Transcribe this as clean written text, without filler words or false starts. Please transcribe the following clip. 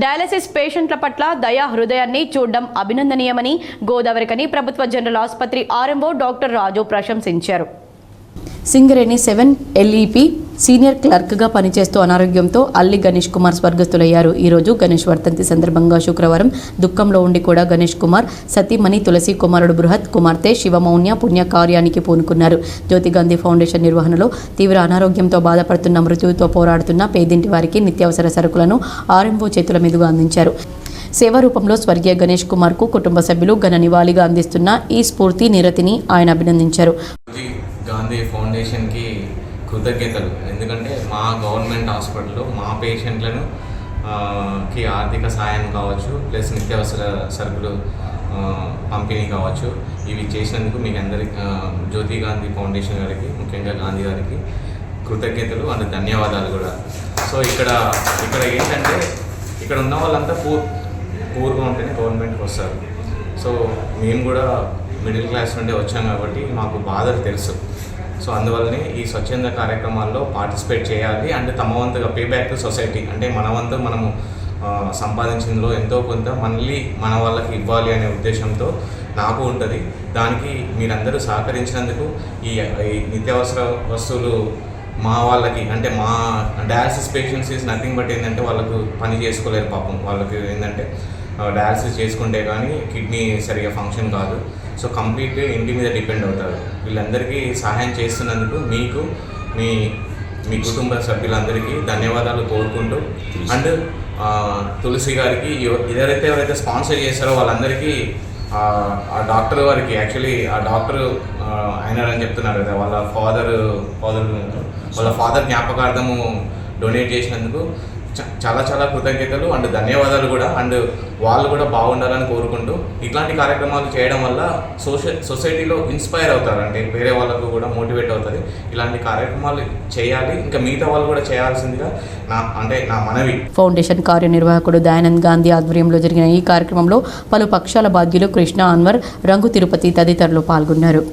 Dialysis పేషెంట్ల పట్ల దయా హృదయాన్ని చూడడం అభినందనీయమని గోదావరికని ప్రభుత్వ జనరల్ ఆసుపత్రి ఆర్ఎంఓ డాక్టర్ రాజు ప్రశంసించారు. సింగరేణి 7 LEP సీనియర్ క్లర్క్గా పనిచేస్తూ అనారోగ్యంతో అల్లి గణేష్ కుమార్ స్వర్గస్థులయ్యారు. ఈరోజు గణేష్ వర్ధంతి సందర్భంగా శుక్రవారం దుఃఖంలో ఉండి కూడా గణేష్ కుమార్ సతీమణి తులసి కుమారుడు బృహత్ కుమార్తె శివమౌన్య పుణ్యకార్యానికి పూనుకున్నారు. జ్యోతి గాంధీ ఫౌండేషన్ నిర్వహణలో తీవ్ర అనారోగ్యంతో బాధపడుతున్న మృత్యువుతో పోరాడుతున్న పేదింటి వారికి నిత్యావసర సరుకులను ఆర్ఎంఓ చేతుల మీదుగా అందించారు. సేవా రూపంలో స్వర్గీయ గణేష్ కుమార్కు కుటుంబ సభ్యులు ఘన నివాళిగా అందిస్తున్న ఈ స్ఫూర్తి నిరతిని ఆయన అభినందించారు. గాంధీ ఫౌండేషన్కి కృతజ్ఞతలు. ఎందుకంటే మా గవర్నమెంట్ హాస్పిటల్లో మా పేషెంట్లను కి ఆర్థిక సాయం కావచ్చు, ప్లస్ నిత్యావసర సరుకులు పంపిణీ కావచ్చు, ఇవి చేసినందుకు మీకు అందరికి జ్యోతి గాంధీ ఫౌండేషన్ గారికి, ముఖ్యంగా గాంధీ గారికి కృతజ్ఞతలు అండ్ ధన్యవాదాలు కూడా. సో ఇక్కడ ఏంటంటే ఇక్కడ ఉన్న వాళ్ళంతా పూర్గా ఉంటేనే గవర్నమెంట్కి వస్తారు. సో మేము కూడా మిడిల్ క్లాస్ నుండి వచ్చాం కాబట్టి మాకు బాధలు తెలుసు. సో అందువల్లనే ఈ స్వచ్ఛంద కార్యక్రమాల్లో పార్టిసిపేట్ చేయాలి అండ్ తమ వంతుగా పే బ్యాక్ టు సొసైటీ, అంటే మన వంతు మనము సంపాదించిందిలో ఎంతో కొంత మళ్ళీ మన వాళ్ళకి ఇవ్వాలి అనే ఉద్దేశంతో నాకు ఉంటుంది. దానికి మీరందరూ సహకరించినందుకు ఈ నిత్యావసర వస్తువులు మా వాళ్ళకి, అంటే మా dialysis patients is nothing but ఏంటంటే వాళ్ళకు పని చేసుకోలేరు పాపం. వాళ్ళకి ఏంటంటే డయాలసిస్ చేసుకుంటే కానీ కిడ్నీ సరిగా ఫంక్షన్ కాదు. సో కంప్లీట్లీ ఇంటి మీద డిపెండ్ అవుతారు. వీళ్ళందరికీ సహాయం చేస్తున్నందుకు మీకు మీ కుటుంబ సభ్యులందరికీ ధన్యవాదాలు కోరుకుంటూ, అండ్ తులసి గారికి ఎవరైతే స్పాన్సర్ చేశారో వాళ్ళందరికీ ఆ డాక్టర్ వారికి, యాక్చువల్లీ ఆ డాక్టర్ అయినారని చెప్తున్నారు కదా, వాళ్ళ ఫాదర్ జ్ఞాపకార్థము డొనేట్ చేసినందుకు చాలా చాలా కృతజ్ఞతలు అండ్ ధన్యవాదాలు కూడా. అండ్ వాళ్ళు కూడా బాగుండాలని కోరుకుంటూ ఇట్లాంటి కార్యక్రమాలు చేయడం వల్ల సొసైటీలో ఇన్స్పైర్ అవుతారు, అంటే వేరే వాళ్ళకు కూడా మోటివేట్ అవుతుంది. ఇలాంటి కార్యక్రమాలు చేయాలి, ఇంకా మిగతా వాళ్ళు కూడా చేయాల్సిందిగా నా మనవి. ఫౌండేషన్ కార్యనిర్వాహకుడు దయానంద్ గాంధీ ఆధ్వర్యంలో జరిగిన ఈ కార్యక్రమంలో పలు పక్షాల బాధ్యులు కృష్ణ, అన్వర్, రంగు తిరుపతి తదితరులు పాల్గొన్నారు.